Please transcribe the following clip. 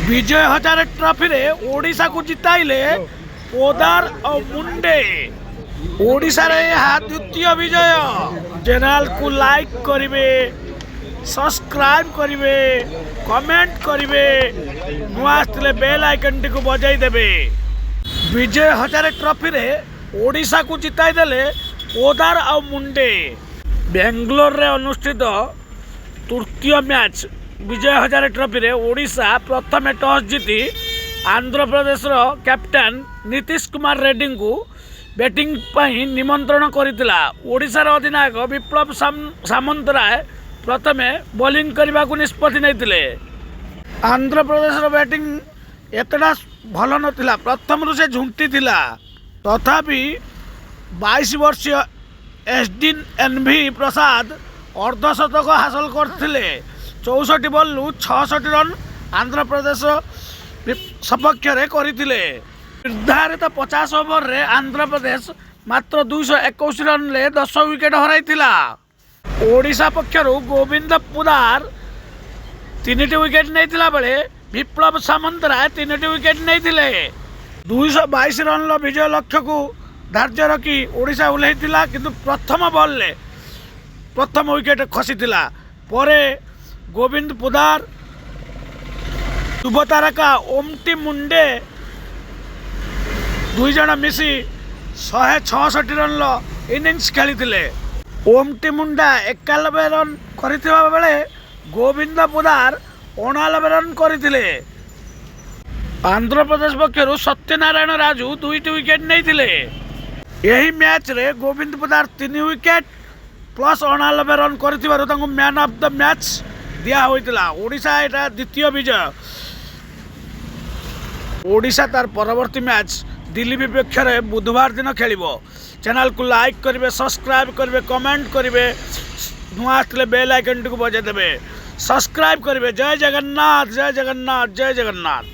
Vijay Hazare trophy रे ओडिशा को जिताइले पोदार और मुंडे। ओडिशा रे यह द्वितीय विजय। चैनल को लाइक करिवे, सब्सक्राइब करिवे, कमेंट करिवे, नुआ आसले बेल आइकन टी को बजाई देबे। विजय हजारे ट्रॉफी रे ओडिशा को जिताई देले पोदार और मुंडे। बेंगलोर रे अनुष्ठित तृतीय मैच विजय हजारे ट्रॉफी रे ओडिशा प्रथम टॉस जीति आंध्र प्रदेश कैप्टेन नीतीश कुमार रेड्डी को बैटिंग पई निमंत्रण करथिला। ओडिशा रो अधिनायक विप्लव सामंतराय प्रथमे बॉलिंग करने को निष्पत्ति नैतिले। आंध्र प्रदेश रो बैटिंग एतटा भल नथिला, प्रथम रु से झुंटी थिला। तथापि 22 वर्षीय एसडीएनवी प्रसाद अर्धशतक हासिल करथिले। 64 बॉल 66 रन आंध्र प्रदेश सपक्ष करथिले। निर्धारित 50 ओवर रे आंध्र प्रदेश मात्र 221 रन ले 10 विकेट हराइथिला। ओडिशा पक्षर गोविंद पुदार 3टी विकेट नैथिला बेले विप्लव सामंतराय 3टी विकेट नैथिले। 222 रन विजय लक्ष्य को धार्य रखी ओडिशा उल्लैथिला, किंतु प्रथम बॉल ले प्रथम विकेट खसीथिला। परे गोविंद पुदार, युव तारका ओमटी मुंडे दुई जन मिसी 166 रन इनिंग्स खेली। ओमटी मुंडा 91 रन करथिबा बेले गोविंद पुदार 89 रन करथिले। आंध्र प्रदेश पक्षर सत्यनारायण राजू 2टी विकेट नैथिले। यही मैच रे गोविंद पुदार 3 विकेट प्लस 89 रन करथिबारु तांको मैन ऑफ द मैच दिया होइतिला। ओडिशा एटा द्वितीय विजय। ओडिशा तार परवर्ती मैच दिल्ली विपक्ष में बुधवार दिन खेलिबो। चैनल को लाइक करिवे, सब्सक्राइब करिवे, कमेंट करिवे, नुआ आसले बेल आइकन टी को बजाय देबे। सब्सक्राइब करिवे। जय जगन्नाथ, जय जगन्नाथ, जय जगन्नाथ।